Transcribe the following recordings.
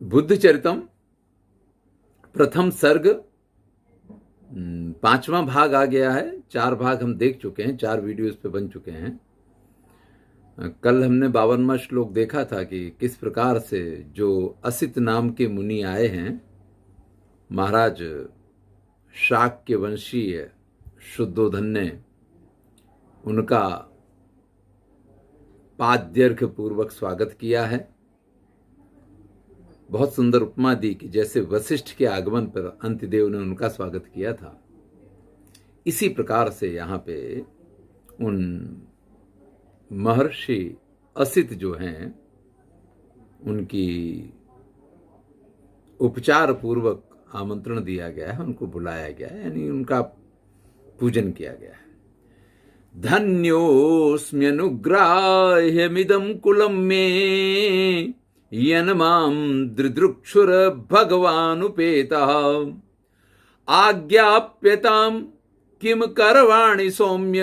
बुद्ध चरितम प्रथम सर्ग 5वां भाग आ गया है। 4 भाग हम देख चुके हैं, 4 वीडियो इस पे बन चुके हैं। कल हमने 52वां श्लोक देखा था कि किस प्रकार से जो असित नाम के मुनि आए हैं, महाराज शाक्य वंशीय शुद्धोधन ने उनका पाद्यर्घ पूर्वक स्वागत किया है। बहुत सुंदर उपमा दी कि जैसे वशिष्ठ के आगमन पर अंत्यदेव ने उनका स्वागत किया था, इसी प्रकार से यहाँ पे उन महर्षि असित जो हैं उनकी उपचार पूर्वक आमंत्रण दिया गया है, उनको बुलाया गया है, यानी उनका पूजन किया गया है। धन्योऽस्म्यनुग्राह्यमिदं कुलं मे यन्मां दृदृक्षुर भगवानुपेतः आज्ञाप्यतां किम करवाणि सौम्य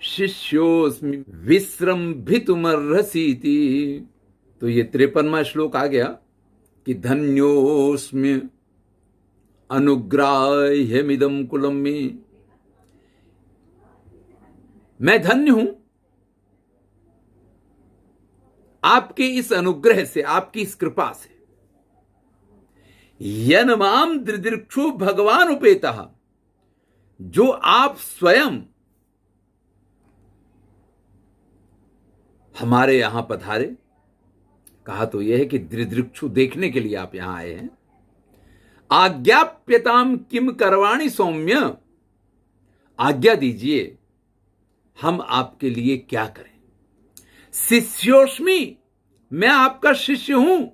शिष्योऽस्मि विस्रम्भितुमर्हसीति। तो ये 53वां श्लोक आ गया कि धन्योऽस्मि अनुग्राह्यमिदं कुलं मे, मैं धन्य हूं आपके इस अनुग्रह से, आपकी इस कृपा से। यन्माम दृदृक्षु भगवान उपेतः, जो आप स्वयं हमारे यहां पधारे। कहा तो यह है कि दृदृक्षु देखने के लिए आप यहां आए हैं। आज्ञाप्यताम किम करवाणि सौम्य, आज्ञा दीजिए हम आपके लिए क्या करें। शिष्योस्मि, मैं आपका शिष्य हूं।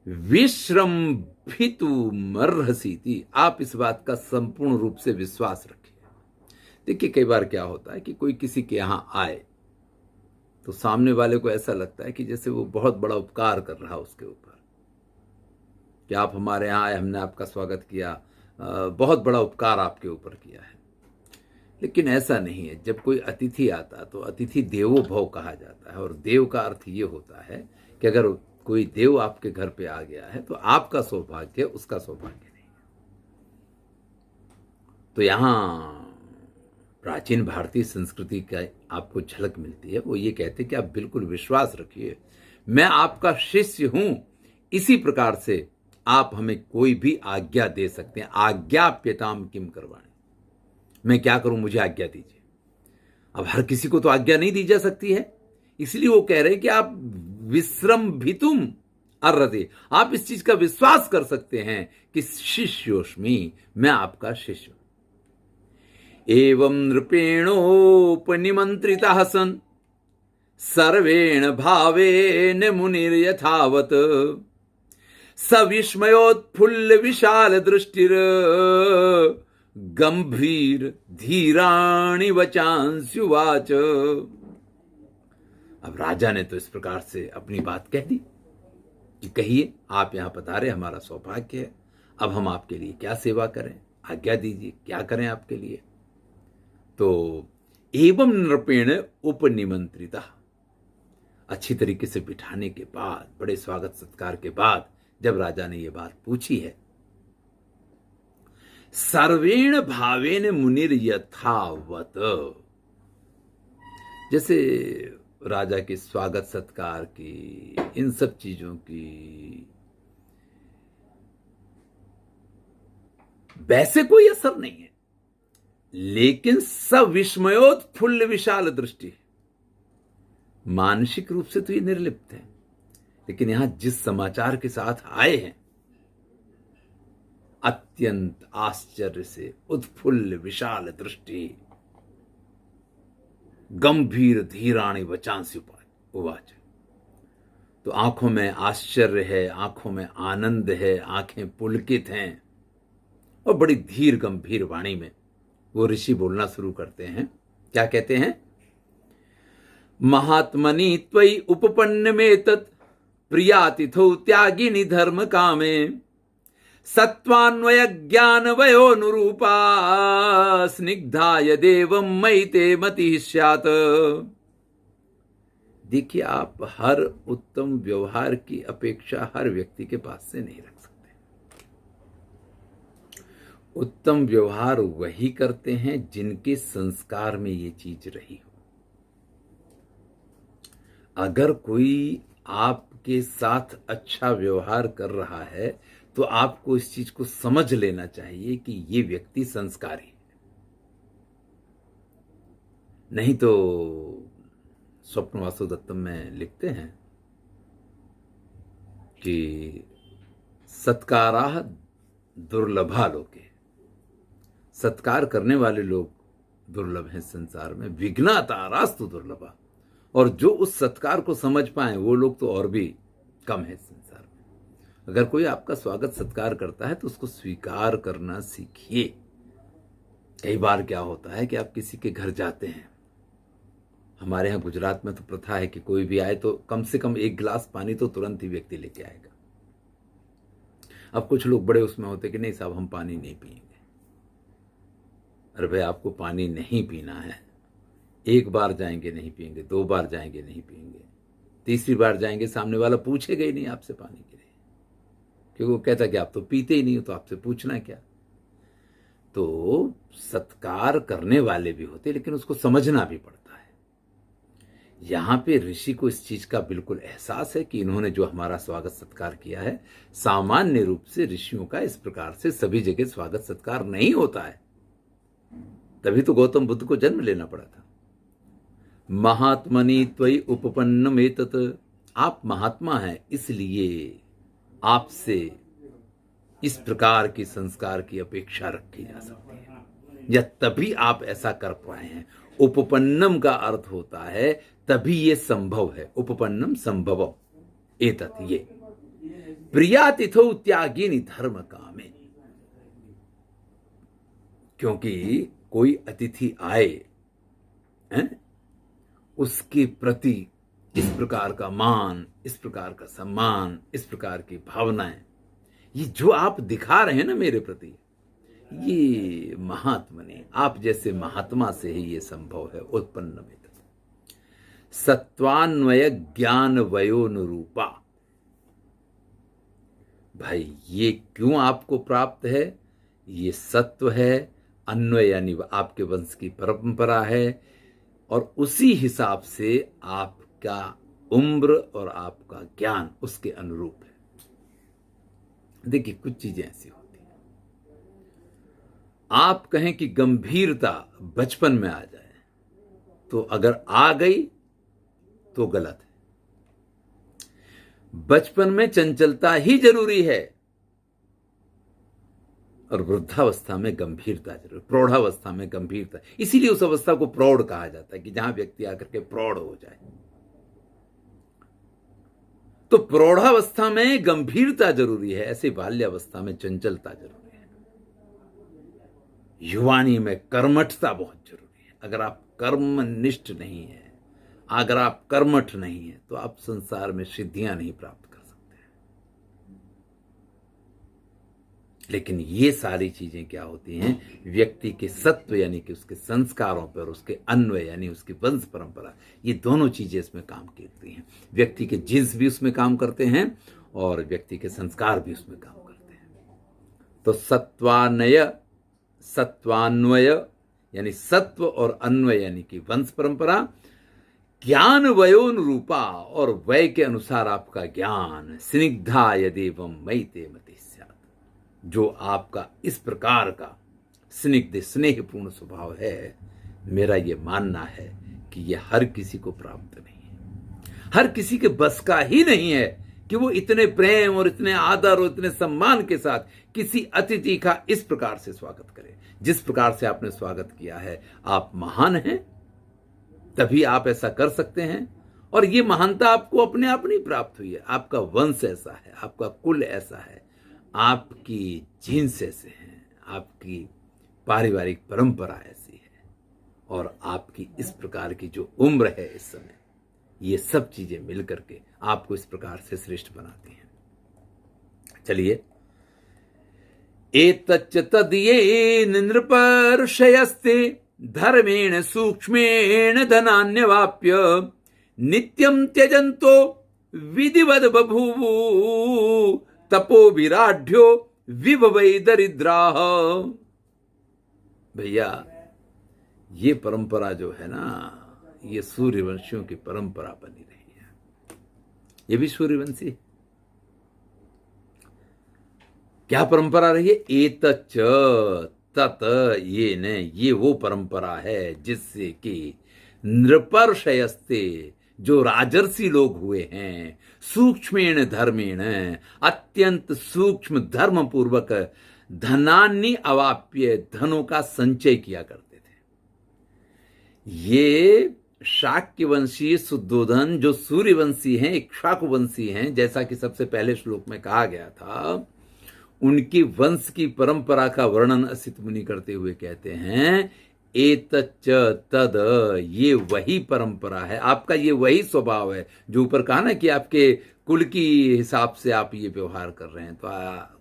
विश्रम्भितुमर्हसीति, आप इस बात का संपूर्ण रूप से विश्वास रखिए। देखिए कई बार क्या होता है कि कोई किसी के यहां आए तो सामने वाले को ऐसा लगता है कि जैसे वो बहुत बड़ा उपकार कर रहा उसके ऊपर, कि आप हमारे यहां आए, हमने आपका स्वागत किया, बहुत बड़ा उपकार आपके ऊपर किया है। लेकिन ऐसा नहीं है। जब कोई अतिथि आता तो अतिथि देवो भव कहा जाता है, और देव का अर्थ ये होता है कि अगर कोई देव आपके घर पे आ गया है तो आपका सौभाग्य, उसका सौभाग्य नहीं। तो यहां प्राचीन भारतीय संस्कृति का आपको झलक मिलती है। वो ये कहते हैं कि आप बिल्कुल विश्वास रखिए, मैं आपका शिष्य हूं। इसी प्रकार से आप हमें कोई भी आज्ञा दे सकते हैं। आज्ञाप्यताम किम करवाणि, मैं क्या करूं, मुझे आज्ञा दीजिए। अब हर किसी को तो आज्ञा नहीं दी जा सकती है, इसलिए वो कह रहे हैं कि आप विस्रम्भितुम अर्हति, आप इस चीज का विश्वास कर सकते हैं कि शिष्योस्मि, मैं आपका शिष्य हूं। एवं नृपेणोपनिमंत्रितः सन् सर्वेण भावेन मुनिर्यथावत् सविस्मयोत्फुल्ल विशाल दृष्टिर गंभीर धीराणि वचांस्युवाच। अब राजा ने तो इस प्रकार से अपनी बात कह दी कि कहिए, आप यहां पधारे, हमारा सौभाग्य है। अब हम आपके लिए क्या सेवा करें, आज्ञा दीजिए, क्या करें आपके लिए। तो एवं नृपेण उपनिमंत्रिता, अच्छी तरीके से बिठाने के बाद, बड़े स्वागत सत्कार के बाद जब राजा ने यह बात पूछी है, सर्वेण भावेन मुनिर यथावत, जैसे राजा के स्वागत सत्कार की, इन सब चीजों की वैसे कोई असर नहीं है, लेकिन सविस्मयोत्फुल्ल विशाल दृष्टि, मानसिक रूप से तो ये निर्लिप्त है, लेकिन यहां जिस समाचार के साथ आए हैं, अत्यंत आश्चर्य से उत्फुल्ल विशाल दृष्टि, गंभीर धीराणि वचांसि उवाच। तो आंखों में आश्चर्य है, आंखों में आनंद है, आंखें पुलकित हैं, और बड़ी धीर गंभीर वाणी में वो ऋषि बोलना शुरू करते हैं। क्या कहते हैं? महात्मनि त्वयि उपपन्न में तत् प्रियातिथौ त्यागिनी धर्म कामे सत्वान्वय ज्ञान वयोनुरूपा स्निग्धाय देवं मयि ते मतिः स्यात्। देखिए, आप हर उत्तम व्यवहार की अपेक्षा हर व्यक्ति के पास से नहीं रख सकते। उत्तम व्यवहार वही करते हैं जिनके संस्कार में ये चीज रही हो। अगर कोई आपके साथ अच्छा व्यवहार कर रहा है तो आपको इस चीज को समझ लेना चाहिए कि ये व्यक्ति संस्कारी है। नहीं तो स्वप्न वासुदत्तम में लिखते हैं कि सत्काराः दुर्लभा लोके, सत्कार करने वाले लोग दुर्लभ हैं संसार में, विघ्नातारास्तु दुर्लभा, और जो उस सत्कार को समझ पाए वो लोग तो और भी कम है संसार में। अगर कोई आपका स्वागत सत्कार करता है तो उसको स्वीकार करना सीखिए। कई बार क्या होता है कि आप किसी के घर जाते हैं, हमारे यहाँ गुजरात में तो प्रथा है कि कोई भी आए तो कम से कम एक गिलास पानी तो तुरंत ही व्यक्ति लेके आएगा। अब कुछ लोग बड़े उसमें होते कि नहीं साहब हम पानी नहीं पिएंगे। अरे भाई, आपको पानी नहीं पीना है, एक बार जाएंगे नहीं पिएंगे, दो बार जाएंगे नहीं पिएंगे, तीसरी बार जाएंगे सामने वाला पूछेगा ही नहीं आपसे पानी के लिए, क्योंकि वो कहता कि आप तो पीते ही नहीं हो तो आपसे पूछना क्या। तो सत्कार करने वाले भी होते लेकिन उसको समझना भी पड़ता है। यहां पे ऋषि को इस चीज का बिल्कुल एहसास है कि इन्होंने जो हमारा स्वागत सत्कार किया है, सामान्य रूप से ऋषियों का इस प्रकार से सभी जगह स्वागत सत्कार नहीं होता है। तभी तो गौतम बुद्ध को जन्म लेना पड़ा था। महात्मनि त्वयि उपपन्नम एतत्, आप महात्मा हैं इसलिए आपसे इस प्रकार की संस्कार की अपेक्षा रखी जा सकती है, या तभी आप ऐसा कर पाए हैं। उपपन्नम का अर्थ होता है तभी ये संभव है। उपपन्नम संभवम एतत्, ये प्रियातिथौ त्यागिनी धर्म कामे, क्योंकि कोई अतिथि आए हैं, उसके प्रति इस प्रकार का मान, इस प्रकार का सम्मान, इस प्रकार की भावनाएं, ये जो आप दिखा रहे हैं ना मेरे प्रति, ये महात्मा ने, आप जैसे महात्मा से ही ये संभव है। उत्पन्न में सत्वान्वय ज्ञान वयोनुरूपा, भाई ये क्यों आपको प्राप्त है? ये सत्व है, अन्वय यानी आपके वंश की परंपरा है, और उसी हिसाब से आपका उम्र और आपका ज्ञान उसके अनुरूप है। देखिए, कुछ चीजें ऐसी होती हैं, आप कहें कि गंभीरता बचपन में आ जाए, तो अगर आ गई तो गलत है। बचपन में चंचलता ही जरूरी है, और वृद्धावस्था में गंभीरता जरूर, प्रौढ़ावस्था में गंभीरता। इसीलिए उस अवस्था को प्रौढ़ कहा जाता है कि जहां व्यक्ति आकर के प्रौढ़ हो जाए। तो प्रौढ़ावस्था में गंभीरता जरूरी है, ऐसे बाल्यावस्था में चंचलता जरूरी है। युवानी में कर्मठता बहुत जरूरी है। अगर आप कर्मनिष्ठ नहीं है, अगर आप कर्मठ नहीं है, तो आप संसार में सिद्धियां नहीं प्राप्त कर सकते हैं। लेकिन ये सारी चीजें क्या होती हैं? व्यक्ति के सत्व यानी कि उसके संस्कारों पर, उसके अन्वय यानी उसकी वंश परंपरा, ये दोनों चीजें इसमें काम करती हैं। व्यक्ति के जिन्स भी उसमें काम करते हैं और व्यक्ति के संस्कार भी उसमें काम करते हैं। तो सत्वान्वय यानी सत्व और अन्वय यानी कि वंश परंपरा, ज्ञान वयोनुरूपा, और वय के अनुसार आपका ज्ञान, स्निग्धा यदेवं मयि ते मतिः स्यात्, जो आपका इस प्रकार का स्निग्ध स्नेहपूर्ण स्वभाव है, मेरा ये मानना है कि ये हर किसी को प्राप्त नहीं है। हर किसी के बस का ही नहीं है कि वो इतने प्रेम और इतने आदर और इतने सम्मान के साथ किसी अतिथि का इस प्रकार से स्वागत करे। जिस प्रकार से आपने स्वागत किया है, आप महान हैं, तभी आप ऐसा कर सकते हैं। और ये महानता आपको अपने आप नहीं प्राप्त हुई है, आपका वंश ऐसा है, आपका कुल ऐसा है, आपकी जीन्स ऐसे हैं, आपकी पारिवारिक परंपरा ऐसी है, और आपकी इस प्रकार की जो उम्र है इस समय, ये सब चीजें मिलकर के आपको इस प्रकार से श्रेष्ठ बनाती हैं। चलिए, एतच्च तद्ये नृपर्षयस्ते धर्मेण सूक्ष्मेण धनान्यवाप्य नित्यम त्यजंतो विधिवद बभूवु तपो विराढ्यो विभवै दरिद्राः। भैया ये परंपरा जो है ना, ये सूर्यवंशियों की परंपरा बनी रही है। ये भी सूर्यवंशी है। क्या परंपरा रही है? एतच्च तत ये न, ये वो परंपरा है जिससे कि नृपर्षयस्ते, जो राजर्षि लोग हुए हैं, सूक्ष्मेण धर्मेण, अत्यंत सूक्ष्म धर्म पूर्वक धनान्य अवाप्य, धनों का संचय किया करते थे। ये शाक्यवंशी शुद्धोधन जो सूर्यवंशी हैं, इक्ष्वाकुवंशी हैं, जैसा कि सबसे पहले श्लोक में कहा गया था, उनकी वंश की परंपरा का वर्णन असित मुनि करते हुए कहते हैं एतच्च तद, ये वही परंपरा है, आपका ये वही स्वभाव है जो ऊपर कहा ना कि आपके कुल की हिसाब से आप ये व्यवहार कर रहे हैं, तो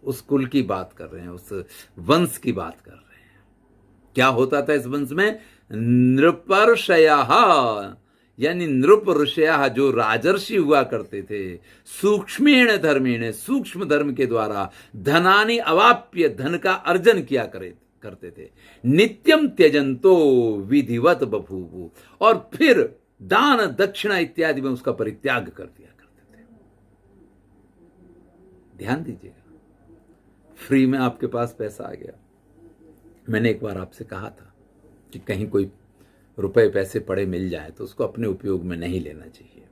उस कुल की बात कर रहे हैं, उस वंश की बात कर रहे हैं। क्या होता था इस वंश में? नृपर्षयः, यानी नृप ऋषया जो राजर्षि हुआ करते थे, सूक्ष्मेण धर्मेण, सूक्ष्म धर्म के द्वारा धनानि अवाप्य, धन का अर्जन किया करते थे। नित्यम त्यजंतो विधिवत बभूवु, और फिर दान दक्षिणा इत्यादि में उसका परित्याग कर दिया करते थे। ध्यान दीजिएगा, फ्री में आपके पास पैसा आ गया। मैंने एक बार आपसे कहा था कि कहीं कोई रुपए पैसे पड़े मिल जाए तो उसको अपने उपयोग में नहीं लेना चाहिए,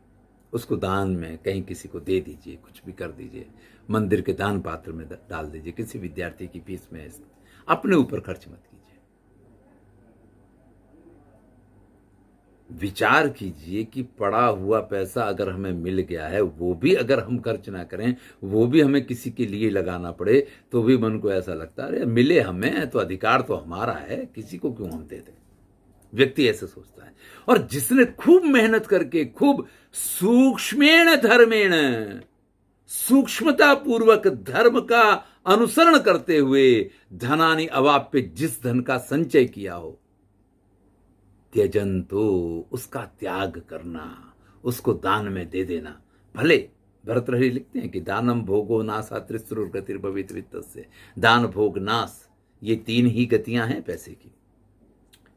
उसको दान में कहीं किसी को दे दीजिए, कुछ भी कर दीजिए, मंदिर के दान पात्र में डाल दीजिए, किसी विद्यार्थी की फीस में, अपने ऊपर खर्च मत कीजिए। विचार कीजिए कि पड़ा हुआ पैसा अगर हमें मिल गया है, वो भी अगर हम खर्च ना करें, वो भी हमें किसी के लिए लगाना पड़े, तो भी मन को ऐसा लगता है अरे मिले हमें तो अधिकार तो हमारा है, किसी को क्यों हम दे दें। व्यक्ति ऐसे सोचता है। और जिसने खूब मेहनत करके, खूब सूक्ष्मेण धर्मेण, सूक्ष्मता पूर्वक धर्म का अनुसरण करते हुए धनानि अवाप्य, जिस धन का संचय किया हो, त्यजंतो, उसका त्याग करना, उसको दान में दे देना। भले भरतहरि लिखते हैं कि दानम भोगो नासा त्रिस्रुर गतिर्भवित वित्तस्य, दान भोग नाश, ये तीन ही गतियां हैं पैसे की।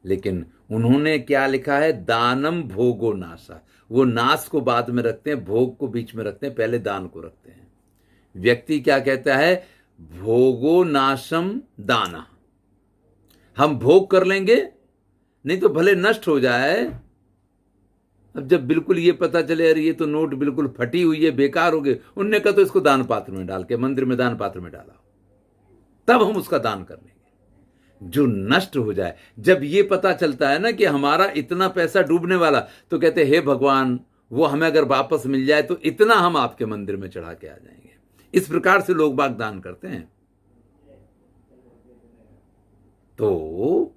लेकिन उन्होंने क्या लिखा है? दानम भोगो नाशा। वो नाश को बाद में रखते हैं, भोग को बीच में रखते हैं, पहले दान को रखते हैं। व्यक्ति क्या कहता है? भोगो नाशम दाना, हम भोग कर लेंगे, नहीं तो भले नष्ट हो जाए। अब जब बिल्कुल ये पता चले अरे ये तो नोट बिल्कुल फटी हुई है, बेकार हो गए, उनने कहा तो इसको दान पात्र में डाल के, मंदिर में दान पात्र में डाला, तब हम उसका दान कर लेंगे। जो नष्ट हो जाए, जब ये पता चलता है ना कि हमारा इतना पैसा डूबने वाला, तो कहते हे भगवान, वो हमें अगर वापस मिल जाए तो इतना हम आपके मंदिर में चढ़ा के आ जाएंगे। इस प्रकार से लोग बाग दान करते हैं। तो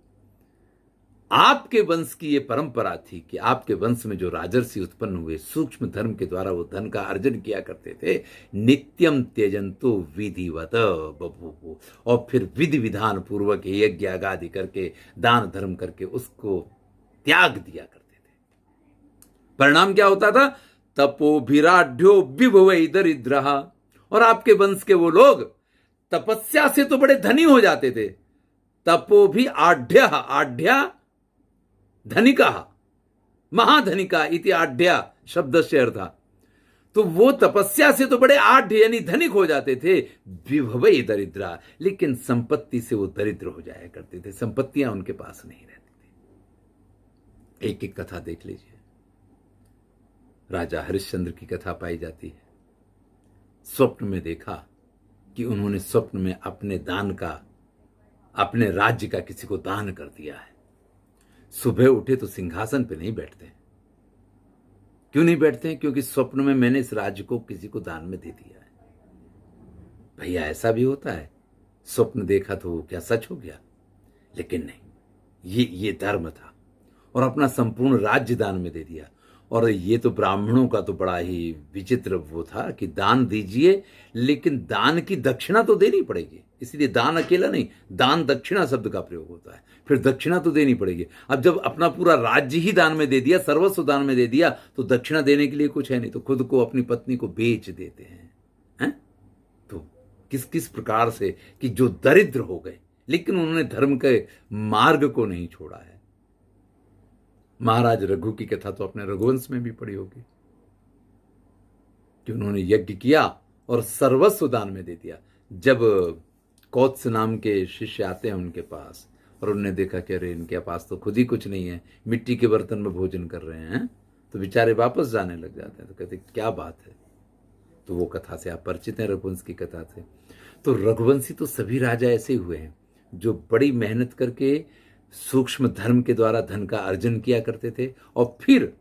आपके वंश की ये परंपरा थी कि आपके वंश में जो राजर्षि उत्पन्न हुए, सूक्ष्म धर्म के द्वारा वो धन का अर्जन किया करते थे। नित्यम त्यजंतो विधिवत बभूवु, और फिर विधि विधान पूर्वक यज्ञ आदि करके, दान धर्म करके उसको त्याग दिया करते थे। परिणाम क्या होता था? तपोभिराढ्यो विभवै दरिद्रः, और आपके वंश के वो लोग तपस्या से तो बड़े धनी हो जाते थे। तपो भी आढ़्य, आढ़्या धनिका, महाधनिका इति आढ़्या शब्द से अर्थ। तो वो तपस्या से तो बड़े आढ़ यानी धनिक हो जाते थे। विभवै दरिद्रा, लेकिन संपत्ति से वो दरिद्र हो जाया करते थे, संपत्तियां उनके पास नहीं रहती थी। एक एक कथा देख लीजिए। राजा हरिश्चंद्र की कथा पाई जाती है। स्वप्न में देखा कि उन्होंने स्वप्न में अपने दान का, अपने राज्य का किसी को दान कर दिया है। सुबह उठे तो सिंहासन पे नहीं बैठते। क्यों नहीं बैठते हैं? क्योंकि स्वप्न में मैंने इस राज्य को किसी को दान में दे दिया है। भैया ऐसा भी होता है, स्वप्न देखा तो क्या सच हो गया? लेकिन नहीं, ये धर्म था, और अपना संपूर्ण राज्य दान में दे दिया। और ये तो ब्राह्मणों का तो बड़ा ही विचित्र वो था कि दान दीजिए, लेकिन दान की दक्षिणा तो देनी पड़ेगी। इसलिए दान अकेला नहीं, दान दक्षिणा शब्द का प्रयोग होता है। फिर दक्षिणा तो देनी पड़ेगी। अब जब अपना पूरा राज्य ही दान में दे दिया, सर्वस्व दान में दे दिया, तो दक्षिणा देने के लिए कुछ है नहीं, तो खुद को, अपनी पत्नी को बेच देते हैं? तो किस किस प्रकार से कि जो दरिद्र हो गए, लेकिन उन्होंने धर्म के मार्ग को नहीं छोड़ा है। महाराज रघु की कथा तो अपने रघुवंश में भी पड़ी होगी कि उन्होंने यज्ञ किया और सर्वस्व दान में दे दिया। जब कौत्स नाम के शिष्य आते हैं उनके पास और उन्होंने देखा कि अरे इनके पास तो खुद ही कुछ नहीं है, मिट्टी के बर्तन में भोजन कर रहे हैं, तो बेचारे वापस जाने लग जाते हैं। तो कहते क्या बात है? तो वो कथा से आप परिचित हैं, रघुवंश की कथा से। तो रघुवंशी तो सभी राजा ऐसे हुए हैं जो बड़ी मेहनत करके सूक्ष्म धर्म के द्वारा धन का अर्जन किया करते थे और फिर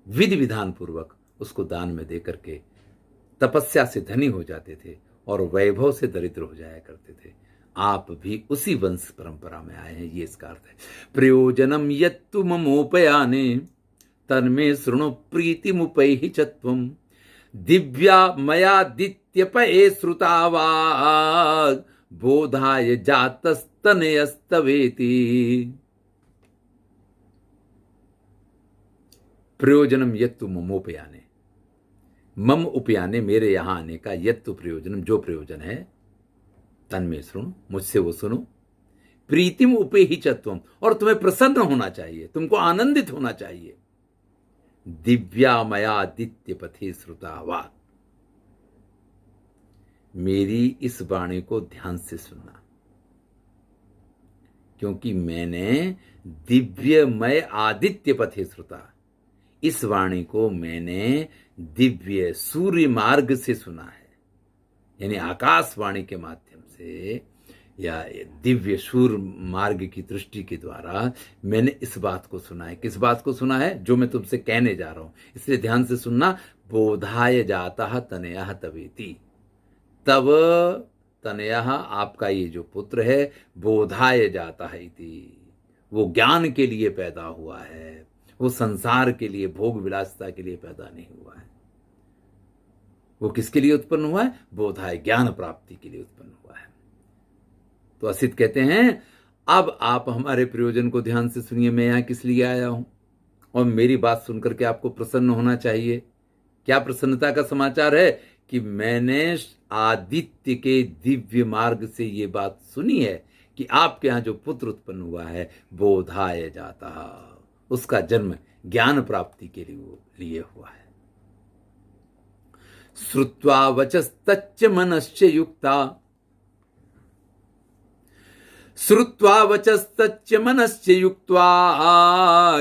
विधि विधान पूर्वक उसको दान में दे करके तपस्या से धनी हो जाते थे और वैभव से दरिद्र हो जाया करते थे। आप भी उसी वंश परंपरा में आए हैं, ये इसका अर्थ है। प्रयोजनम यत्तु ममोपयाने तन्मे शृणु प्रीतिमुपैहि च त्वं दिव्या मयादित्यपये श्रुतावाग बोधाय जातस्तनयस्तवेति। प्रयोजनम यत्तु ममोपयाने, मम उपयाने, मेरे यहां आने का, यत्तु प्रयोजनम, जो प्रयोजन है, तन्मे शृणु, मुझसे वो सुनो, प्रीतिम उपेहि च त्वं, और तुम्हें प्रसन्न होना चाहिए, तुमको आनंदित होना चाहिए। दिव्या मयादित्य पथे श्रुता वा, मेरी इस वाणी को ध्यान से सुनना, क्योंकि मैंने दिव्यमय आदित्य पथे श्रुता, इस वाणी को मैंने दिव्य सूर्य मार्ग से सुना है, यानी आकाशवाणी के माध्यम से या दिव्य सूर्य मार्ग की दृष्टि के द्वारा मैंने इस बात को सुना है। किस बात को सुना है? जो मैं तुमसे कहने जा रहा हूं, इसलिए ध्यान से सुनना। बोधाय जाता तनया तवेति, तब तनया, आपका ये जो पुत्र है, बोधाय जाता है इति, वो ज्ञान के लिए पैदा हुआ है, वो संसार के लिए, भोग विलासिता के लिए पैदा नहीं हुआ है। वो किसके लिए उत्पन्न हुआ है? बोधाय, ज्ञान प्राप्ति के लिए उत्पन्न हुआ है। तो असित कहते हैं अब आप हमारे प्रयोजन को ध्यान से सुनिए। मैं यहां किस लिए आया हूं और मेरी बात सुनकर के आपको प्रसन्न होना चाहिए। क्या प्रसन्नता का समाचार है? कि मैंने आदित्य के दिव्य मार्ग से ये बात सुनी है कि आपके यहां जो पुत्र उत्पन्न हुआ है, बोधाय जाता, उसका जन्म ज्ञान प्राप्ति के लिए हुआ है। श्रुत्वा वचस्तच्च मनश्च युक्ता, श्रुत्वा वचस्तच्च मनश्च युक्त्वा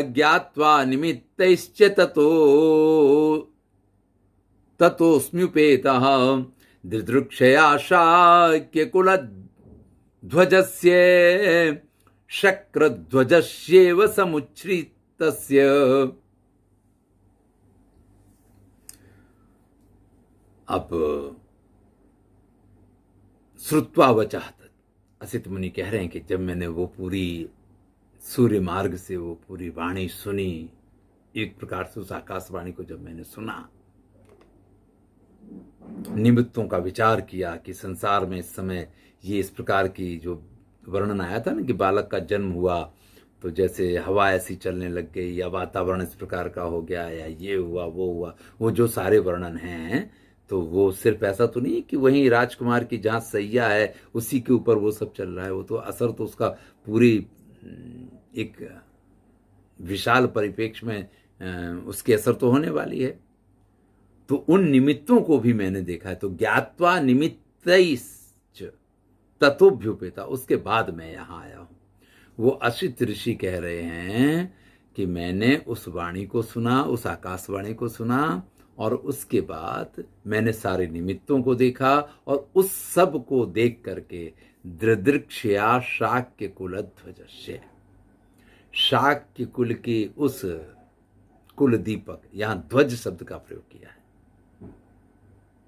ज्ञात्वा निमित्तैश्च ततोऽस्म्युपेतः दिदृक्षया शाक्यकुलध्वजस्य शक्रध्वजस्येव समुच्छ्रितस्य। अब श्रुत्वा वचः, असित मुनि कह रहे हैं कि जब मैंने वो पूरी सूर्य मार्ग से वो पूरी वाणी सुनी, एक प्रकार से उस आकाशवाणी को जब मैंने सुना, निमित्तों का विचार किया कि संसार में इस समय ये इस प्रकार की जो वर्णन आया था ना कि बालक का जन्म हुआ तो जैसे हवा ऐसी चलने लग गई, या वातावरण इस प्रकार का हो गया, या ये हुआ वो हुआ, वो जो सारे वर्णन हैं, तो वो सिर्फ ऐसा तो नहीं कि वहीं राजकुमार की जहाँ सैया है उसी के ऊपर वो सब चल रहा है। वो तो असर तो उसका पूरी एक विशाल परिप्रेक्ष्य में उसकी असर तो होने वाली है। तो उन निमित्तों को भी मैंने देखा है। तो ज्ञात्वा निमित्तैश्च ततोऽभ्युपेता, उसके बाद मैं यहाँ आया हूँ। वो असित ऋषि कह रहे हैं कि मैंने उस वाणी को सुना, उस आकाशवाणी को सुना, और उसके बाद मैंने सारे निमित्तों को देखा, और उस सब को देख करके दृदृक्षया शाक्य कुलध्वजस्य, शाक्य कुल के उस कुल दीपक, यहां ध्वज शब्द का प्रयोग किया है।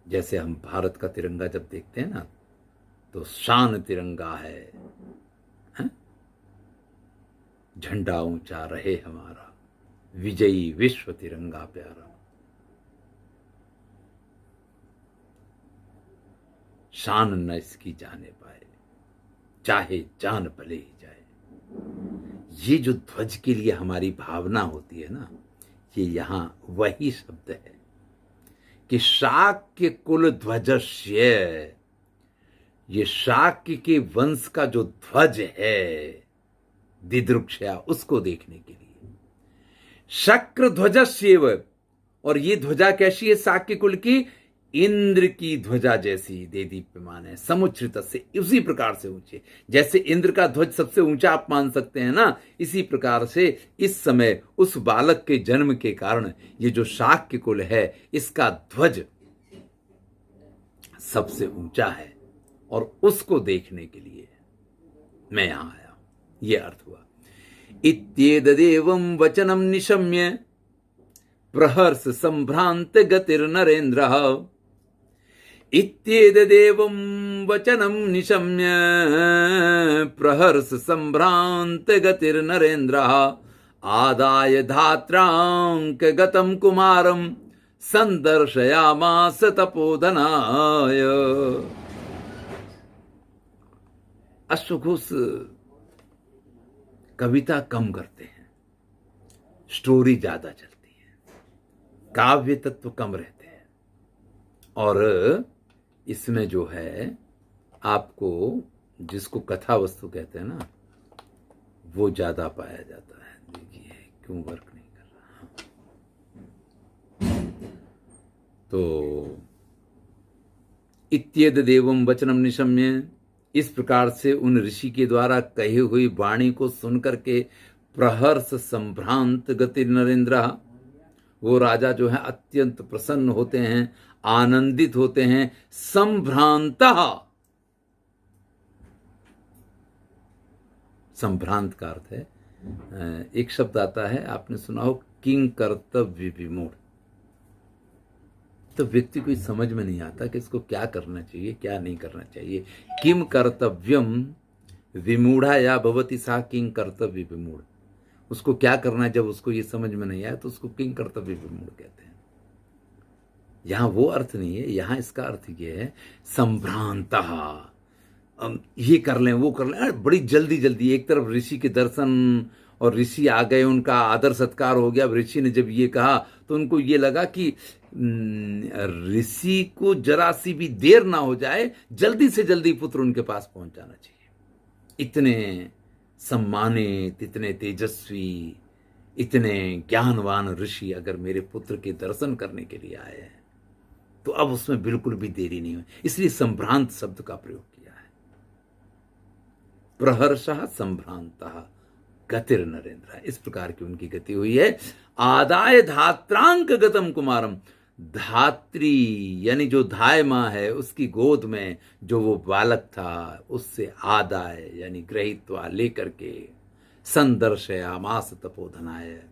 जैसे हम भारत का तिरंगा जब देखते हैं ना, तो शान तिरंगा है? झंडा ऊंचा रहे हमारा, विजयी विश्व तिरंगा प्यारा। शान न इसकी जाने पाए, चाहे जान भले ही जाए। ये जो ध्वज के लिए हमारी भावना होती है ना, ये यहां वही शब्द है कि शाक्य कुल ध्वजस्य, ये शाक्य के वंश का जो ध्वज है दिदृक्षया, उसको देखने के लिए शक्र ध्वजस्येव। और ये ध्वजा कैसी है शाक्य कुल की? इंद्र की ध्वजा जैसी दे दीप्यमान है, समुच्छ्रित से, उसी प्रकार से ऊंचे। जैसे इंद्र का ध्वज सबसे ऊंचा आप मान सकते हैं ना, इसी प्रकार से इस समय उस बालक के जन्म के कारण ये जो शाक्य कुल है इसका ध्वज सबसे ऊंचा है, और उसको देखने के लिए मैं यहां आया। ये अर्थ हुआ। इत्येतदेवं वचनं निशम्य प्रहर्ष संभ्रांत गतिर्नरेन्द्रः। इत्येतदेवं वचनं निशम्य प्रहर्ष संभ्रांत गतिर्नरेन्द्रः। आदाय धात्रांक गतं कुमारं संदर्शयामास तपोधनाय। अश्वघोष कविता कम करते हैं, स्टोरी ज्यादा चलती है, काव्य तत्व कम रहते हैं, और इसमें जो है आपको जिसको कथा वस्तु कहते हैं ना, वो ज्यादा पाया जाता है। देखिए क्यों वर्क नहीं कर रहा। तो इत्येतदेवं वचनं निशम्य, इस प्रकार से उन ऋषि के द्वारा कही हुई वाणी को सुनकर के प्रहर्ष संभ्रांत गति नरेंद्र, वो राजा जो है अत्यंत प्रसन्न होते हैं, आनंदित होते हैं। संभ्रांत, संभ्रांत का अर्थ है, एक शब्द आता है आपने सुना हो, किंग कर्तव्य विमूढ़। तो व्यक्ति को समझ में नहीं आता कि इसको क्या करना चाहिए क्या नहीं करना चाहिए। किम कर्तव्यम विमूढ़ा या भवति सा किंग कर्तव्य विमूढ़। उसको क्या करना है, जब उसको ये समझ में नहीं आया तो उसको किंग कर्तव्य विमूढ़ कहते हैं। यहां वो अर्थ नहीं है, यहां इसका अर्थ ये है संभ्रांता, ये कर लें वो कर लें, बड़ी जल्दी जल्दी। एक तरफ ऋषि के दर्शन और ऋषि आ गए, उनका आदर सत्कार हो गया। ऋषि ने जब ये कहा तो उनको ये लगा कि ऋषि को जरा सी भी देर ना हो जाए, जल्दी से जल्दी पुत्र उनके पास पहुंच जाना चाहिए। इतने सम्मानित, इतने तेजस्वी, इतने ज्ञानवान ऋषि अगर मेरे पुत्र के दर्शन करने के लिए आए हैं तो अब उसमें बिल्कुल भी देरी नहीं हुई। इसलिए संभ्रांत शब्द का प्रयोग किया है। प्रहर्षः संभ्रांतः गतिर नरेंद्र, इस प्रकार की उनकी गति हुई है। आदाय धात्रांक गतम कुमारम, धात्री यानी जो धाय मां है उसकी गोद में जो वो बालक था, उससे आदाय यानी ग्रहित्वा लेकर के संदर्शयामास तपोधनाय,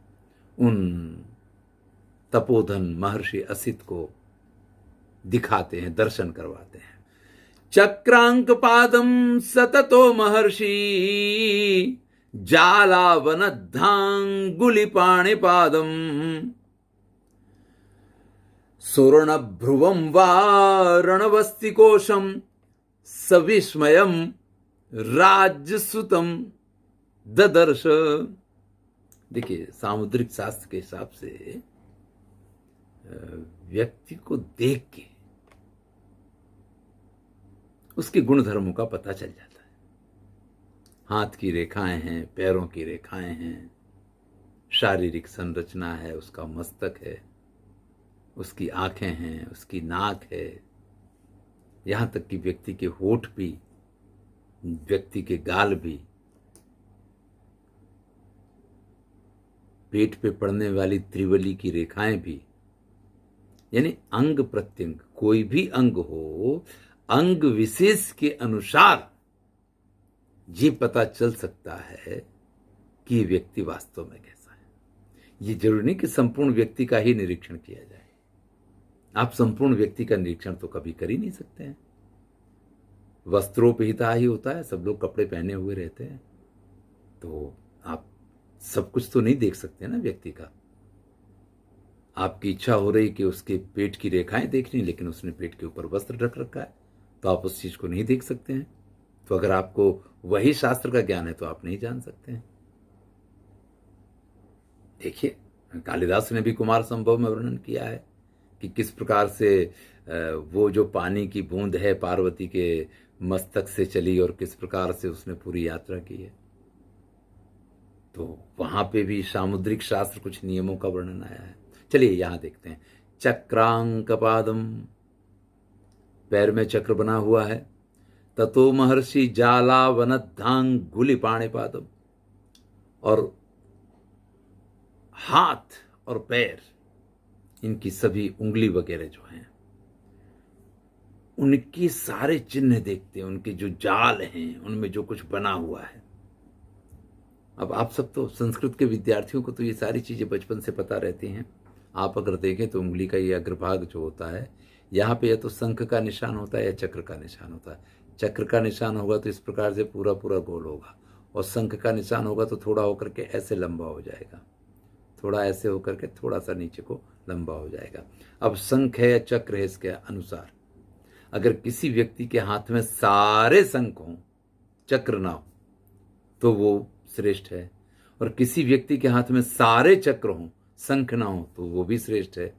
उन तपोधन महर्षि असित को दिखाते हैं, दर्शन करवाते हैं। चक्रांक पादम सततो महर्षि जालावनद्धांगुलिपाणिपादम, सुवर्णभ्रुवं वारणवस्तिकोशं सविस्मयं राज्यसुतं ददर्श। देखिए सामुद्रिक शास्त्र के हिसाब से व्यक्ति को देख के उसके गुण धर्मों का पता चल जाता है। हाथ की रेखाएं हैं, पैरों की रेखाएं हैं, शारीरिक संरचना है, उसका मस्तक है, उसकी आंखें हैं, उसकी नाक है, यहां तक कि व्यक्ति के होठ भी, व्यक्ति के गाल भी, पेट पे पड़ने वाली त्रिवली की रेखाएं भी, यानी अंग प्रत्यंग, कोई भी अंग हो, अंग विशेष के अनुसार ये पता चल सकता है कि व्यक्ति वास्तव में कैसा है। ये जरूरी नहीं कि संपूर्ण व्यक्ति का ही निरीक्षण किया जाए। आप संपूर्ण व्यक्ति का निरीक्षण तो कभी कर ही नहीं सकते हैं। वस्त्रोपहिता ही होता है, सब लोग कपड़े पहने हुए रहते हैं, तो आप सब कुछ तो नहीं देख सकते ना व्यक्ति का। आपकी इच्छा हो रही कि उसके पेट की रेखाएं देखनी, लेकिन उसने पेट के ऊपर वस्त्र ढक रखा है, तो आप उस चीज को नहीं देख सकते हैं। तो अगर आपको वही शास्त्र का ज्ञान है तो आप नहीं जान सकते हैं। देखिए, कालिदास ने भी कुमार संभव में वर्णन किया है कि किस प्रकार से वो जो पानी की बूंद है पार्वती के मस्तक से चली और किस प्रकार से उसने पूरी यात्रा की है। तो वहां पे भी सामुद्रिक शास्त्र कुछ नियमों का वर्णन आया है। चलिए यहां देखते हैं। चक्रांक पादम, पैर में चक्र बना हुआ है। ततो महर्षि जाला वनद्धांग गुली पाणे पादम, और हाथ और पैर, इनकी सभी उंगली वगैरह जो हैं, उनकी सारे चिन्ह देखते हैं, उनके जो जाल हैं उनमें जो कुछ बना हुआ है। अब आप सब तो संस्कृत के विद्यार्थियों को तो ये सारी चीजें बचपन से पता रहती हैं। आप अगर देखें तो उंगली का ये अग्रभाग जो होता है, यहाँ पे या तो शंख का निशान होता है या चक्र का निशान होता है। चक्र का निशान होगा तो इस प्रकार से पूरा पूरा गोल होगा, और शंख का निशान होगा तो थोड़ा होकर के ऐसे लंबा हो जाएगा, थोड़ा ऐसे होकर के थोड़ा सा नीचे को लंबा हो जाएगा। अब शंख है या चक्र है, इसके अनुसार अगर किसी व्यक्ति के हाथ में सारे शंख हों, चक्र ना हो, तो वो श्रेष्ठ है, और किसी व्यक्ति के हाथ में सारे चक्र हों, शंख ना हो, तो वो भी श्रेष्ठ है।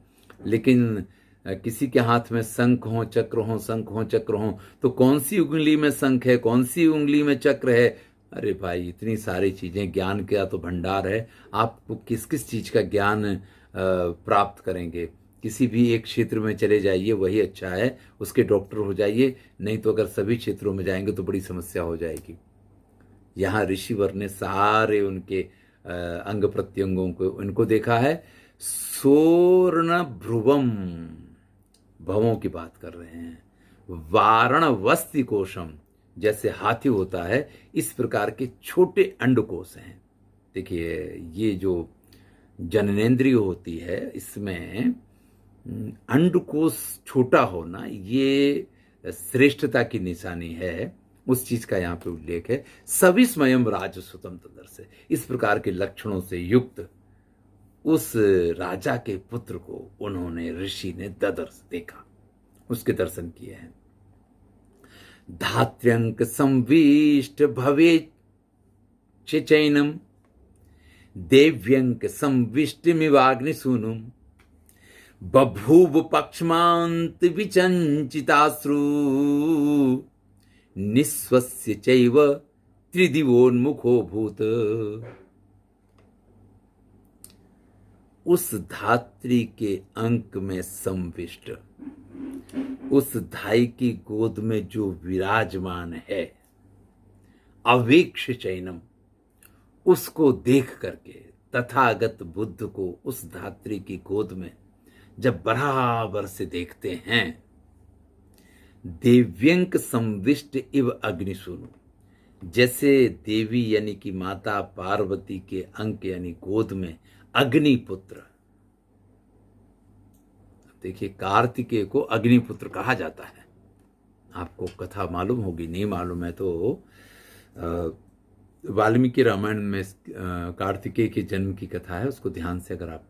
लेकिन किसी के हाथ में शंख हो, चक्र हो, शंख हो, चक्र हो, तो कौन सी उंगली में शंख है, कौन सी उंगली में चक्र है? अरे भाई, इतनी सारी चीजें, ज्ञान का तो भंडार है। आपको किस किस चीज का ज्ञान प्राप्त करेंगे? किसी भी एक क्षेत्र में चले जाइए, वही अच्छा है, उसके डॉक्टर हो जाइए। नहीं तो अगर सभी क्षेत्रों में जाएंगे तो बड़ी समस्या हो जाएगी। यहाँ ऋषिवर ने सारे उनके अंग प्रत्यंगों को इनको देखा है। सोर्ण भ्रुवम, भवों की बात कर रहे हैं। वारण वस्ति कोशम, जैसे हाथी होता है इस प्रकार के छोटे अंडकोश हैं। देखिए, ये जो जननेंद्रिय होती है इसमें अंडकोश छोटा होना ये श्रेष्ठता की निशानी है, उस चीज का यहाँ पे उल्लेख है। सभी स्वयं राजसुतम तदर से, इस प्रकार के लक्षणों से युक्त उस राजा के पुत्र को उन्होंने, ऋषि ने ददर्श देखा, उसके दर्शन किए हैं। धात्र्यंक संविष्ट भवे चैनम, देव्यंक संविष्टमिवाग्निसूनुम, बभूव पक्ष्मांत विचंचिताश्रु, निस्वस्य चैव त्रिदिवोन्मुखो भूत। उस धात्री के अंक में संविष्ट, उस धाई की गोद में जो विराजमान है, अवेक्ष चैनम, उसको देख करके तथागत बुद्ध को उस धात्री की गोद में जब बराबर से देखते हैं, देव्यंक संविष्ट इव अग्निसूनु, जैसे देवी यानी कि माता पार्वती के अंक यानी गोद में अग्निपुत्र। देखिए, कार्तिकेय को अग्निपुत्र कहा जाता है। आपको कथा मालूम होगी, नहीं मालूम है तो वाल्मीकि रामायण में कार्तिकेय के जन्म की कथा है, उसको ध्यान से अगर आप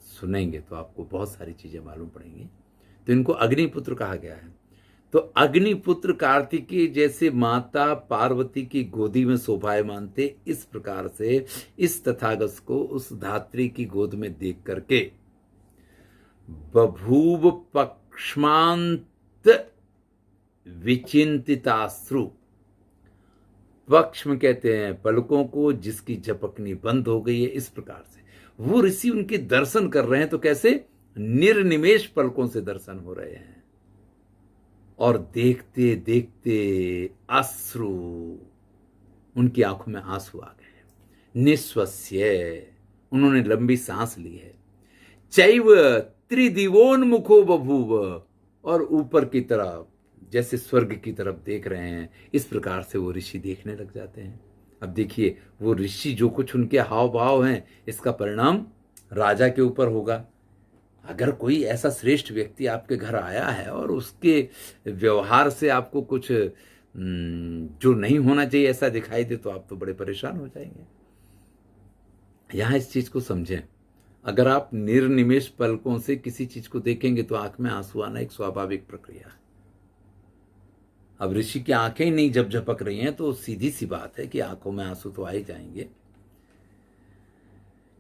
सुनेंगे तो आपको बहुत सारी चीजें मालूम पड़ेंगी। तो इनको अग्निपुत्र कहा गया है। तो अग्निपुत्र कार्तिकेय जैसे माता पार्वती की गोदी में शोभायमान थे, इस प्रकार से इस तथागत को उस धात्री की गोद में देख करके बभूव पक्ष्मांत विचिंतिताश्रु, पक्ष्म कहते हैं पलकों को जिसकी झपकनी बंद हो गई है, इस प्रकार से वो ऋषि उनके दर्शन कर रहे हैं। तो कैसे? निर्निमेष पलकों से दर्शन हो रहे हैं, और देखते देखते अश्रु, उनकी आंखों में आंसू आ गए। निस्वस्य, उन्होंने लंबी सांस ली है। चैव त्रिदिवोन्मुखो बभूव, और ऊपर की तरफ जैसे स्वर्ग की तरफ देख रहे हैं, इस प्रकार से वो ऋषि देखने लग जाते हैं। अब देखिए, वो ऋषि जो कुछ उनके हाव भाव हैं, इसका परिणाम राजा के ऊपर होगा। अगर कोई ऐसा श्रेष्ठ व्यक्ति आपके घर आया है और उसके व्यवहार से आपको कुछ जो नहीं होना चाहिए ऐसा दिखाई दे, तो आप तो बड़े परेशान हो जाएंगे। यहां इस चीज को समझें। अगर आप निर्निमेष पलकों से किसी चीज को देखेंगे तो आंख में आंसू आना एक स्वाभाविक प्रक्रिया है। अब ऋषि की आंखें ही नहीं जब झपक रही हैं तो सीधी सी बात है कि आंखों में आंसू तो आ ही जाएंगे।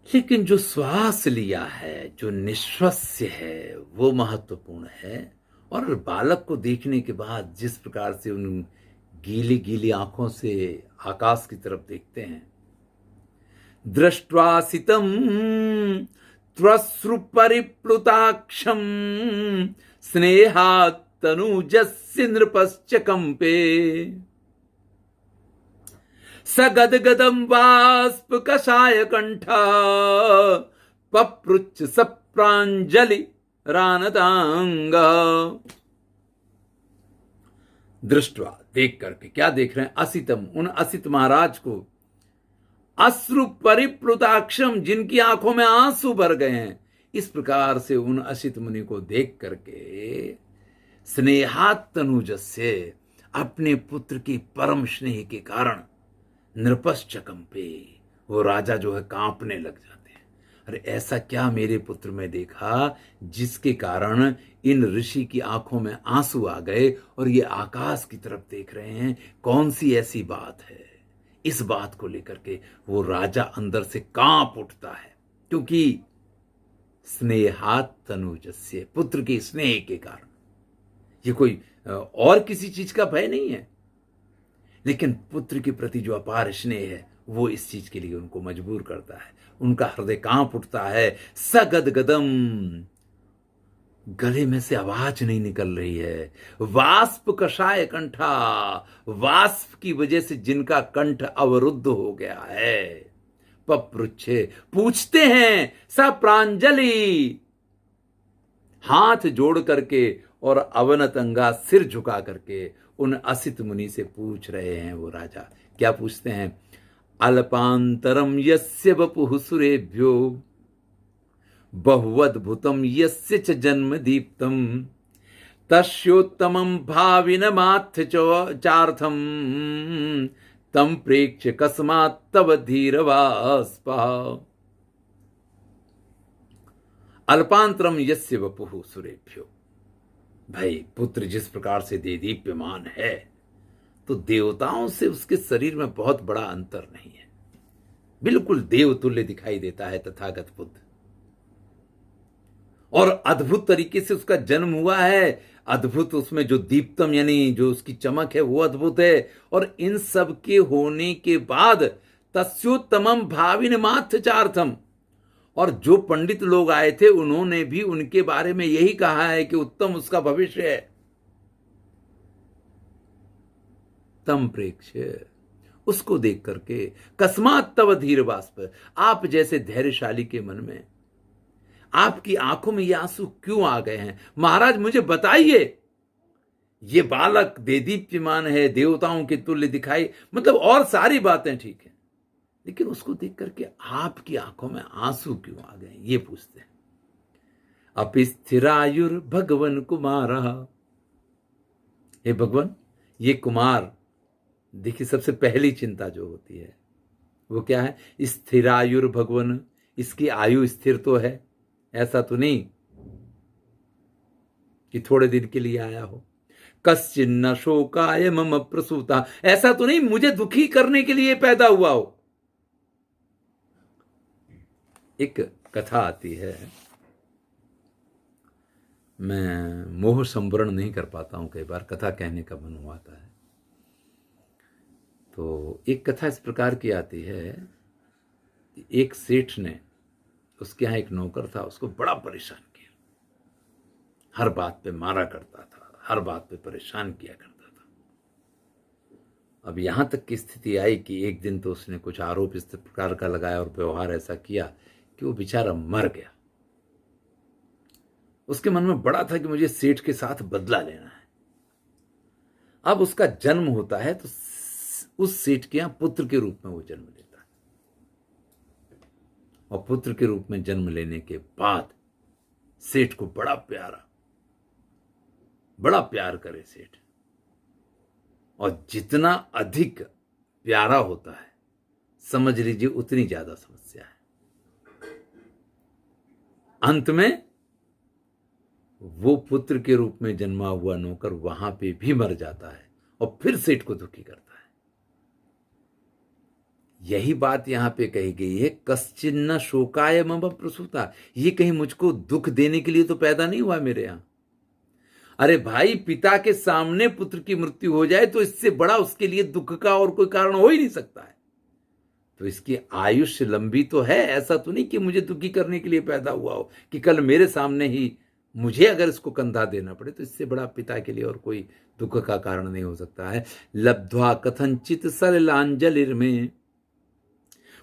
लेकिन जो श्वास लिया है, जो निश्वस्य है, वो महत्वपूर्ण है। और बालक को देखने के बाद जिस प्रकार से उन गीली गीली आंखों से आकाश की तरफ देखते हैं, दृष्ट्वासितम त्वश्रु परिप्लुताक्षम स्नेहात् तनुजस्य नृपश्च कंपे सगदगदं बाष्प कषाय कंठा पपृच्छ सप्रांजलि रानतांग। दृष्टवा, देख करके, क्या देख रहे हैं? असितम, उन असित महाराज को, अश्रु परिप्लुताक्षम, जिनकी आंखों में आंसू भर गए हैं। इस प्रकार से उन असित मुनि को देख करके स्नेहात् तनुजस्य, अपने पुत्र की परम स्नेह के कारण नृपश्च कंपे, वो राजा जो है कांपने लग जाते हैं। अरे ऐसा क्या मेरे पुत्र में देखा जिसके कारण इन ऋषि की आंखों में आंसू आ गए और ये आकाश की तरफ देख रहे हैं? कौन सी ऐसी बात है? इस बात को लेकर के वो राजा अंदर से कांप उठता है, क्योंकि स्नेहात् तनुजस्य, पुत्र के स्नेह के कारण। ये कोई और किसी चीज का भय नहीं है, लेकिन पुत्र के प्रति जो अपार स्नेह है वो इस चीज के लिए उनको मजबूर करता है। उनका हृदय कांप उठता है। सगदगदम, गले में से आवाज नहीं निकल रही है। वाष्प कषाय कंठा, वाष्प की वजह से जिनका कंठ अवरुद्ध हो गया है। पपृच्छे, पूछते हैं। सप्रांजलि, हाथ जोड़ करके और अवनतंगा, सिर झुका करके उन असित मुनि से पूछ रहे हैं वो राजा। क्या पूछते हैं? अल्पांतरम यस्य वपुः सुरेभ्यो बहुवद्भुतम यस्य च जन्म दीप्तम तस्योत्तमं भाविनमाथ चार्थम तम प्रेक्ष्य कस्मात् तव धीरवास्पा। अल्पांतरम यस्य वपुः सुरेभ्यो, भाई पुत्र जिस प्रकार से देदीप्यमान है तो देवताओं से उसके शरीर में बहुत बड़ा अंतर नहीं है, बिल्कुल देवतुल्य दिखाई देता है तथागत बुद्ध। और अद्भुत तरीके से उसका जन्म हुआ है। अद्भुत, उसमें जो दीप्तम यानी जो उसकी चमक है वो अद्भुत है। और इन सब के होने के बाद तस्योत्तमम भाविनमाथ चार्थम, और जो पंडित लोग आए थे उन्होंने भी उनके बारे में यही कहा है कि उत्तम उसका भविष्य है। तम प्रेक्ष्य, उसको देख करके, कस्मात् तव धीर बाष्प, आप जैसे धैर्यशाली के मन में, आपकी आंखों में ये आंसू क्यों आ गए हैं? महाराज मुझे बताइए। ये बालक देदीप्यमान है, देवताओं के तुल्य दिखाई, मतलब और सारी बातें ठीक है, लेकिन उसको देख करके आपकी आंखों में आंसू क्यों आ गए? ये पूछते हैं। अपि स्थिरायुर भगवन कुमारा, हे भगवान, ये कुमार, देखिए सबसे पहली चिंता जो होती है वो क्या है? स्थिरायुर भगवन, इसकी आयु स्थिर तो है, ऐसा तो नहीं कि थोड़े दिन के लिए आया हो। कश्चिन्न शोकाय मम प्रसूता, ऐसा तो नहीं मुझे दुखी करने के लिए पैदा हुआ हो। एक कथा आती है, मैं मोह संवरण नहीं कर पाता हूं, कई बार कथा कहने का मन हुआ है। तो एक कथा इस प्रकार की आती है, एक सेठ ने, उसके यहाँ एक नौकर था, उसको बड़ा परेशान किया, हर बात पे मारा करता था, हर बात पे परेशान किया करता था। अब यहां तक की स्थिति आई कि एक दिन तो उसने कुछ आरोप इस प्रकार का लगाया और व्यवहार ऐसा किया कि वो बेचारा मर गया। उसके मन में बड़ा था कि मुझे सेठ के साथ बदला लेना है। अब उसका जन्म होता है तो उस सेठ के यहां पुत्र के रूप में वो जन्म लेता है, और पुत्र के रूप में जन्म लेने के बाद सेठ को बड़ा प्यार करे सेठ, और जितना अधिक प्यारा होता है समझ लीजिए उतनी ज्यादा समस्या है। अंत में वो पुत्र के रूप में जन्मा हुआ नौकर वहां पे भी मर जाता है और फिर सेठ को दुखी करता है। यही बात यहां पे कही गई है, कश्चिन्न शोकाय मम प्रसूता। ये कहीं मुझको दुख देने के लिए तो पैदा नहीं हुआ मेरे यहां। अरे भाई, पिता के सामने पुत्र की मृत्यु हो जाए तो इससे बड़ा उसके लिए दुख का और कोई कारण हो ही नहीं सकता है। तो इसकी आयुष्य लंबी तो है, ऐसा तो नहीं कि मुझे दुखी करने के लिए पैदा हुआ हो, कि कल मेरे सामने ही मुझे अगर इसको कंधा देना पड़े, तो इससे बड़ा पिता के लिए और कोई दुख का कारण नहीं हो सकता है। लब्ध्वा कथनचित सलिलांजलिर्मे,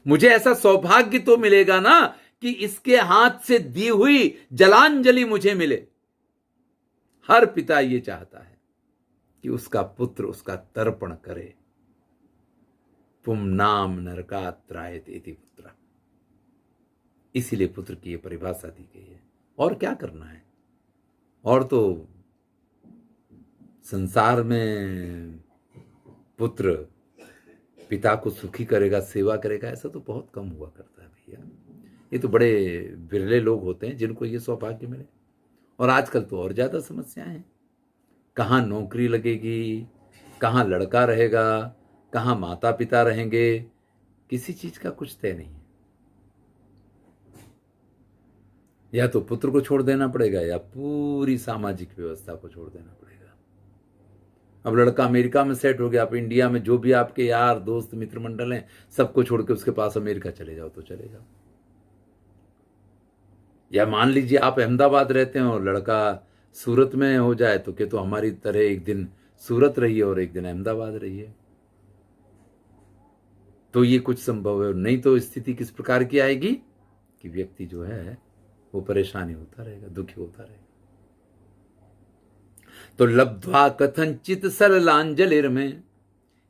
मुझे ऐसा सौभाग्य तो मिलेगा ना कि इसके हाथ से दी हुई जलांजलि मुझे मिले। हर पिता ये चाहता है कि उसका पुत्र उसका तर्पण करे। पुंनाम नरकात् त्रायते इति पुत्र, इसीलिए पुत्र की यह परिभाषा दी गई है। और क्या करना है? और तो संसार में पुत्र पिता को सुखी करेगा, सेवा करेगा, ऐसा तो बहुत कम हुआ करता है भैया। ये तो बड़े बिरले लोग होते हैं जिनको ये सौभाग्य मिले। और आजकल तो और ज्यादा समस्याएं हैं। कहाँ नौकरी लगेगी, कहाँ लड़का रहेगा, कहाँ माता पिता रहेंगे, किसी चीज का कुछ तय नहीं है। या तो पुत्र को छोड़ देना पड़ेगा या पूरी सामाजिक व्यवस्था को छोड़ देना पड़ेगा। अब लड़का अमेरिका में सेट हो गया, आप इंडिया में जो भी आपके यार दोस्त मित्र मंडल हैं सबको छोड़ के उसके पास अमेरिका चले जाओ तो चले जाओ। या मान लीजिए आप अहमदाबाद रहते हैं और लड़का सूरत में हो जाए, तो क्या तो हमारी तरह एक दिन सूरत रहिए और एक दिन अहमदाबाद रहिए, तो ये कुछ संभव है। नहीं तो स्थिति किस प्रकार की आएगी कि व्यक्ति जो है वो परेशानी होता रहेगा, दुखी होता रहेगा। तो लब्ध्वा कथनचित सरलांजलिर में,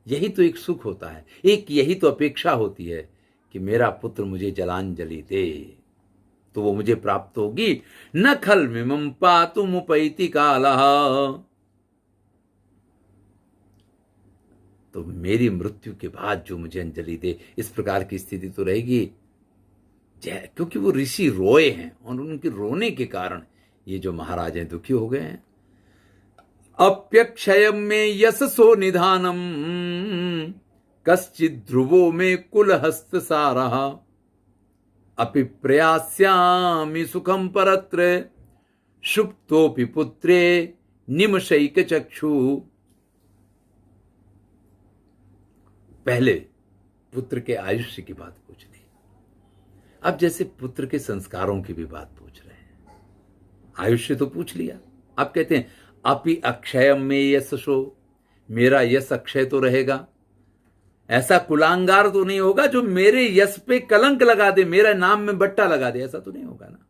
यही तो एक सुख होता है, एक यही तो अपेक्षा होती है कि मेरा पुत्र मुझे जलांजलि दे तो वो मुझे प्राप्त होगी। न खल मिमं पातुमुपैति कालः, तो मेरी मृत्यु के बाद जो मुझे अंजलि दे, इस प्रकार की स्थिति तो रहेगी। क्योंकि वो ऋषि रोए हैं और उनके रोने के कारण ये जो महाराज हैं दुखी हो गए हैं। अप्यक्षयम में यशसो निधानम, कश्चित् ध्रुवो में कुलहस्त सारः, अपि प्रयास्यामि सुखम परत्र, शुप्तोपि पुत्रे निमशैक चक्षु। पहले पुत्र के आयुष्य की बात पूछ ली, अब जैसे पुत्र के संस्कारों की भी बात पूछ रहे हैं। आयुष्य तो पूछ लिया, आप कहते हैं अपि अक्षयम में यशसो, मेरा यश अक्षय तो रहेगा, ऐसा कुलांगार तो नहीं होगा जो मेरे यश पे कलंक लगा दे, मेरा नाम में बट्टा लगा दे, ऐसा तो नहीं होगा ना।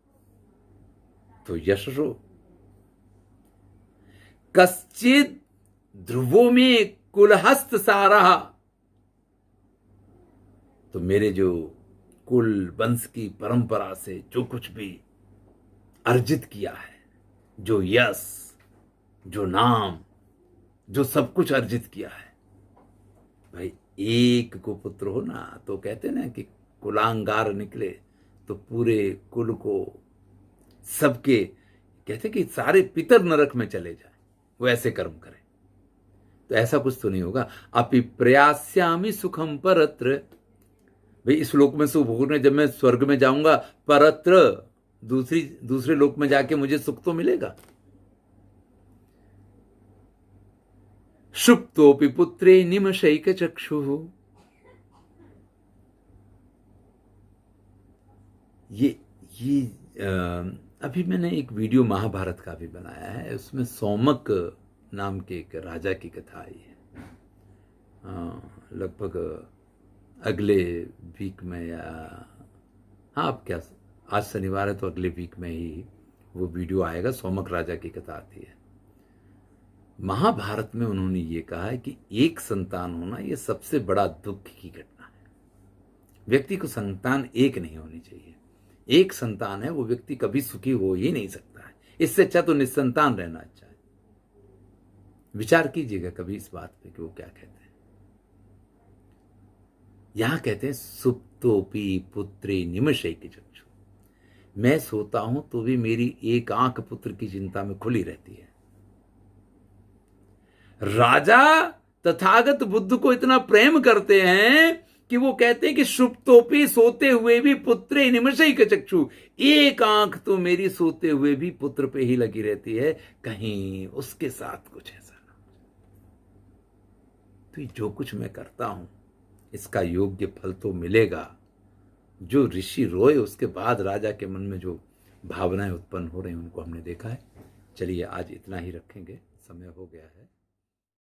तो यशसो, कश्चित् ध्रुवों में कुलहस्त सारः, तो मेरे जो कुल वंश की परंपरा से जो कुछ भी अर्जित किया है, जो यश, जो नाम, जो सब कुछ अर्जित किया है, भाई एक को पुत्र हो ना तो कहते ना कि कुलांगार निकले तो पूरे कुल को, सबके कहते कि सारे पितर नरक में चले जाए, वो ऐसे कर्म करे। तो ऐसा कुछ तो नहीं होगा। अपि प्रयास्यामि सुखम परत्र, भाई इस लोक में सुख भोगने जब मैं स्वर्ग में जाऊंगा, परत्र दूसरे लोक में जाके मुझे सुख तो मिलेगा। शुप्तोपि पुत्रे निमशैक चक्षु, ये अभी मैंने एक वीडियो महाभारत का भी बनाया है, उसमें सौमक नाम के एक राजा की कथा आई है। लगभग अगले वीक में, या हाँ अब क्या, आज शनिवार है तो अगले वीक में ही वो वीडियो आएगा। सौमक राजा की कथा आती है। महाभारत में उन्होंने ये कहा है कि एक संतान होना ये सबसे बड़ा दुख की घटना है। व्यक्ति को संतान एक नहीं होनी चाहिए। एक संतान है वो व्यक्ति कभी सुखी हो ही नहीं सकता है। इससे अच्छा तो निसंतान रहना अच्छा है। विचार कीजिएगा कभी इस बात पे कि वो क्या कहते हैं। यहां कहते हैं सुप्तोपि पुत्रे निमशैक चक्षु, मैं सोता हूं तो भी मेरी एक आंख पुत्र की चिंता में खुली रहती है। राजा तथागत बुद्ध को इतना प्रेम करते हैं कि वो कहते हैं कि सुप्तोपि, सोते हुए भी पुत्रे निमिषै चक्षु, एक आंख तो मेरी सोते हुए भी पुत्र पे ही लगी रहती है, कहीं उसके साथ कुछ ऐसा ना। तो जो कुछ मैं करता हूं इसका योग्य फल तो मिलेगा। जो ऋषि रोए उसके बाद राजा के मन में जो भावनाएं उत्पन्न हो रही हैं उनको हमने देखा है। चलिए आज इतना ही रखेंगे, समय हो गया है।